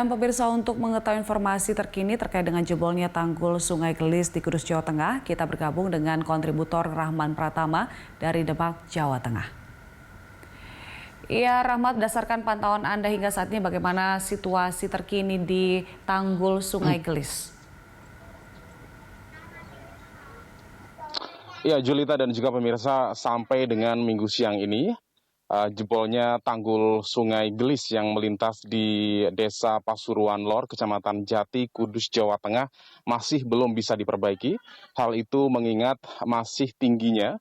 Dan pemirsa, untuk mengetahui informasi terkini terkait dengan jebolnya tanggul Sungai Gelis di Kudus, Jawa Tengah, kita bergabung dengan kontributor Rahman Pratama dari Demak, Jawa Tengah. Iya, Rahmat, berdasarkan pantauan Anda hingga saat ini, bagaimana situasi terkini di tanggul Sungai Gelis? Ya, Julita dan juga pemirsa, sampai dengan minggu siang ini, jebolnya tanggul Sungai Gelis yang melintas di Desa Pasuruan Lor, Kecamatan Jati, Kudus, Jawa Tengah masih belum bisa diperbaiki. Hal itu mengingat masih tingginya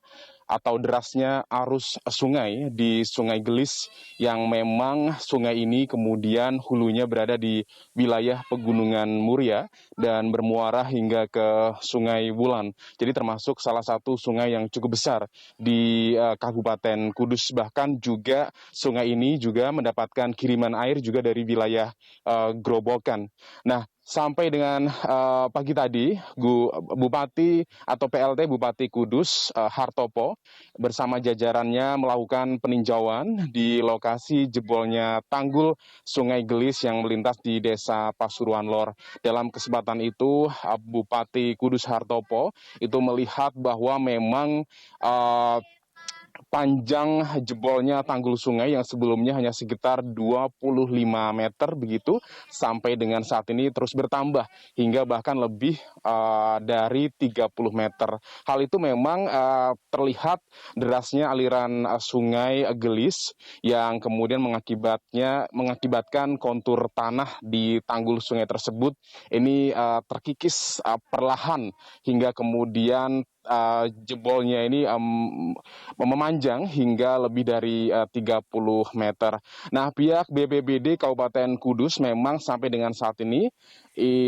atau derasnya arus sungai di Sungai Gelis yang memang sungai ini kemudian hulunya berada di wilayah Pegunungan Muria dan bermuara hingga ke Sungai Wulan. Jadi termasuk salah satu sungai yang cukup besar di Kabupaten Kudus. Bahkan juga sungai ini juga mendapatkan kiriman air juga dari wilayah Grobogan. Nah, sampai dengan pagi tadi, Bupati atau PLT Bupati Kudus Hartopo bersama jajarannya melakukan peninjauan di lokasi jebolnya tanggul Sungai Gelis yang melintas di Desa Pasuruan Lor. Dalam kesempatan itu, Bupati Kudus Hartopo itu melihat bahwa memang panjang jebolnya tanggul sungai yang sebelumnya hanya sekitar 25 meter begitu, sampai dengan saat ini terus bertambah hingga bahkan lebih dari 30 meter. Hal itu memang terlihat derasnya aliran sungai Gelis yang kemudian mengakibatkan kontur tanah di tanggul sungai tersebut ini terkikis perlahan hingga kemudian jebolnya ini memanjang hingga lebih dari 30 meter. Nah, pihak BPBD Kabupaten Kudus memang sampai dengan saat ini,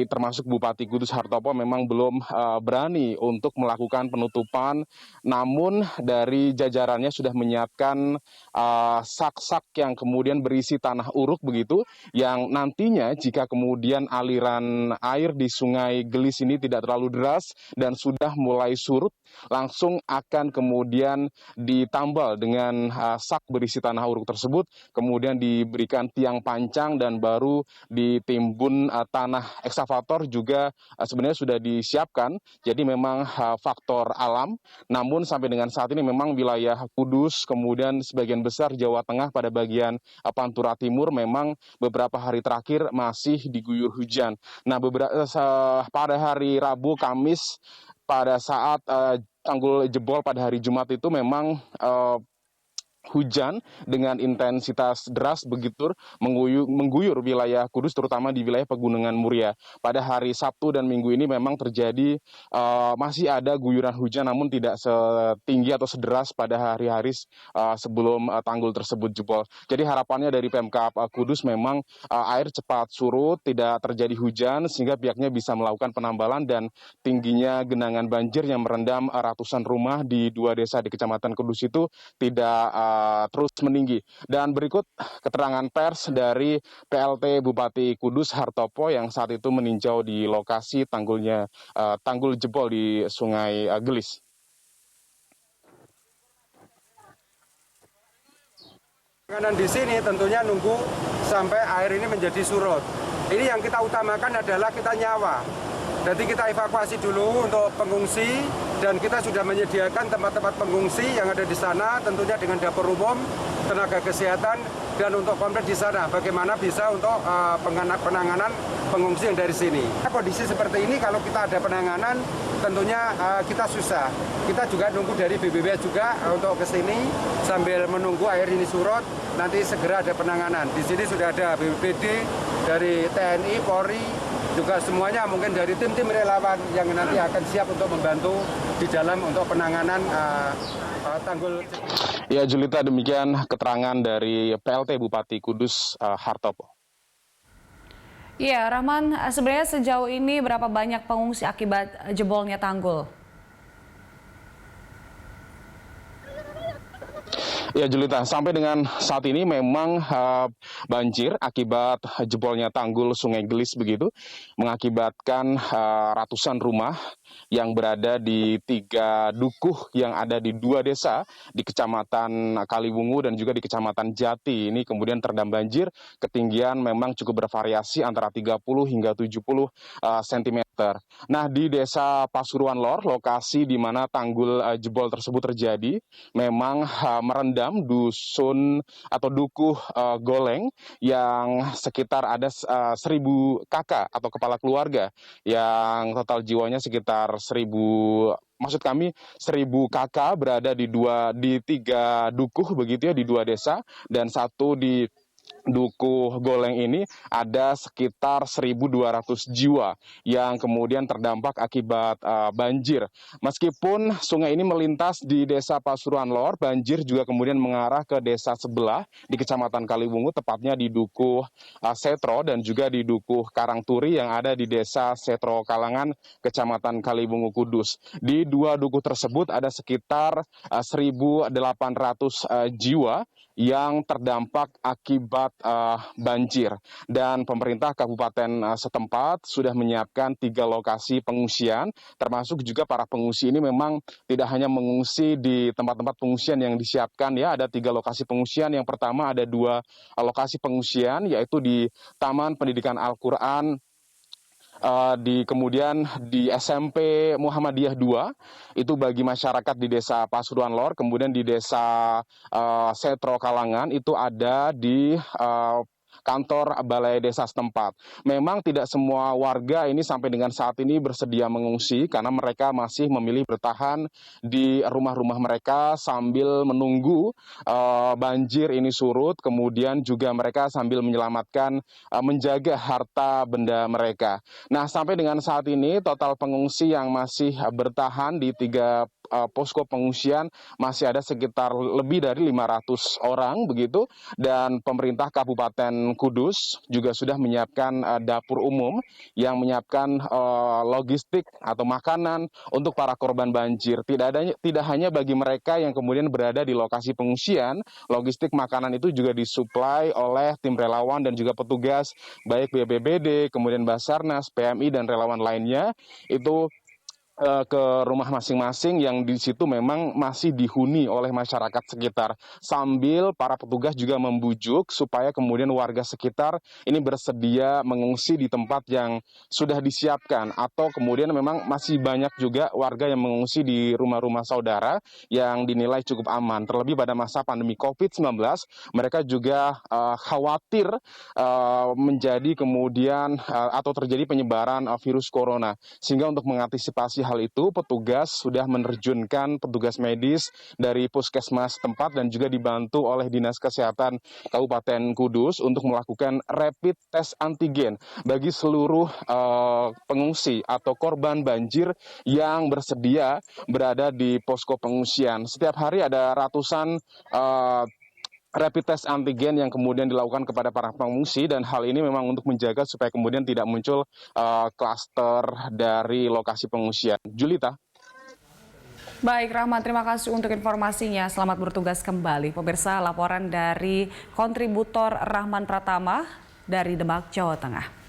termasuk Bupati Kudus Hartopo, memang belum berani untuk melakukan penutupan. Namun dari jajarannya sudah menyiapkan sak-sak yang kemudian berisi tanah uruk begitu, yang nantinya jika kemudian aliran air di Sungai Gelis ini tidak terlalu deras dan sudah mulai surut, langsung akan kemudian ditambal dengan sak berisi tanah uruk tersebut, kemudian diberikan tiang pancang dan baru ditimbun tanah ekskavator juga sebenarnya sudah disiapkan. Jadi memang faktor alam, namun sampai dengan saat ini memang wilayah Kudus, kemudian sebagian besar Jawa Tengah pada bagian Pantura Timur memang beberapa hari terakhir masih diguyur hujan. Nah, pada hari Rabu, Kamis, pada saat tanggul jebol pada hari Jumat itu memang hujan dengan intensitas deras begitu mengguyur wilayah Kudus, terutama di wilayah Pegunungan Muria. Pada hari Sabtu dan Minggu ini memang terjadi masih ada guyuran hujan, namun tidak setinggi atau sederas pada hari-hari sebelum tanggul tersebut jebol. Jadi harapannya dari Pemkab Kudus memang air cepat surut, tidak terjadi hujan sehingga pihaknya bisa melakukan penambalan, dan tingginya genangan banjir yang merendam ratusan rumah di dua desa di Kecamatan Kudus itu tidak terus meninggi. Dan berikut keterangan pers dari PLT Bupati Kudus Hartopo yang saat itu meninjau di lokasi tanggul jebol di Sungai Gelis. Penanganan di sini tentunya nunggu sampai air ini menjadi surut. Ini yang kita utamakan adalah kita nyawa. Jadi kita evakuasi dulu untuk pengungsi, dan kita sudah menyediakan tempat-tempat pengungsi yang ada di sana, tentunya dengan dapur umum, tenaga kesehatan, dan untuk komplit di sana. Bagaimana bisa untuk penanganan pengungsi yang dari sini. Kondisi seperti ini kalau kita ada penanganan, tentunya kita susah. Kita juga nunggu dari BBB juga untuk ke sini sambil menunggu air ini surut, nanti segera ada penanganan. Di sini sudah ada BPBD, dari TNI, Polri, juga semuanya mungkin dari tim-tim relawan yang nanti akan siap untuk membantu di dalam untuk penanganan tanggul. Ya, Julita, demikian keterangan dari PLT Bupati Kudus Hartopo. Iya, Rahman, sebenarnya sejauh ini berapa banyak pengungsi akibat jebolnya tanggul? Ya, Julita, sampai dengan saat ini memang banjir akibat jebolnya tanggul Sungai Gelis begitu mengakibatkan ratusan rumah yang berada di 3 dukuh yang ada di 2 desa di Kecamatan Kaliwungu dan juga di Kecamatan Jati. Ini kemudian terendam banjir, ketinggian memang cukup bervariasi antara 30 hingga 70 cm. Nah, di Desa Pasuruan Lor, lokasi di mana tanggul jebol tersebut terjadi, memang merendam dusun atau dukuh Goleng yang sekitar ada 1.000 kakak atau kepala keluarga yang total jiwanya sekitar 1.000 kakak berada di 3 dukuh begitu ya, di 2 desa, dan satu di Dukuh Goleng ini ada sekitar 1.200 jiwa yang kemudian terdampak akibat banjir. Meskipun sungai ini melintas di Desa Pasuruan Lor, banjir juga kemudian mengarah ke desa sebelah di Kecamatan Kaliwungu, tepatnya di Dukuh Setro dan juga di Dukuh Karangturi yang ada di Desa Setro Kalangan, Kecamatan Kaliwungu Kudus. Di 2 dukuh tersebut ada sekitar 1.800 jiwa yang terdampak akibat banjir, dan pemerintah kabupaten setempat sudah menyiapkan 3 lokasi pengungsian, termasuk juga para pengungsi ini memang tidak hanya mengungsi di tempat-tempat pengungsian yang disiapkan ya, ada 3 lokasi pengungsian. Yang pertama ada 2 lokasi pengungsian, yaitu di Taman Pendidikan Al-Quran, kemudian di SMP Muhammadiyah 2 itu bagi masyarakat di Desa Pasuruan Lor, kemudian di Desa Setro Kalangan itu ada di kantor balai desa setempat. Memang tidak semua warga ini sampai dengan saat ini bersedia mengungsi karena mereka masih memilih bertahan di rumah-rumah mereka sambil menunggu banjir ini surut, kemudian juga mereka sambil menyelamatkan menjaga harta benda mereka. Nah, sampai dengan saat ini total pengungsi yang masih bertahan di 3 posko pengungsian masih ada sekitar lebih dari 500 orang begitu, dan pemerintah Kabupaten Kudus juga sudah menyiapkan dapur umum yang menyiapkan logistik atau makanan untuk para korban banjir. Tidak hanya bagi mereka yang kemudian berada di lokasi pengungsian, logistik makanan itu juga disuplai oleh tim relawan dan juga petugas baik BPBD, kemudian Basarnas, PMI dan relawan lainnya itu ke rumah masing-masing yang di situ memang masih dihuni oleh masyarakat sekitar, sambil para petugas juga membujuk supaya kemudian warga sekitar ini bersedia mengungsi di tempat yang sudah disiapkan, atau kemudian memang masih banyak juga warga yang mengungsi di rumah-rumah saudara yang dinilai cukup aman. Terlebih pada masa pandemi COVID-19, mereka juga khawatir menjadi kemudian atau terjadi penyebaran virus corona, sehingga untuk mengantisipasi hal itu, petugas sudah menerjunkan petugas medis dari puskesmas tempat dan juga dibantu oleh Dinas Kesehatan Kabupaten Kudus untuk melakukan rapid test antigen bagi seluruh pengungsi atau korban banjir yang bersedia berada di posko pengungsian. Setiap hari ada ratusan rapid test antigen yang kemudian dilakukan kepada para pengungsi, dan hal ini memang untuk menjaga supaya kemudian tidak muncul klaster dari lokasi pengungsian. Julita. Baik, Rahman, terima kasih untuk informasinya. Selamat bertugas kembali. Pemirsa, laporan dari kontributor Rahman Pratama dari Demak, Jawa Tengah.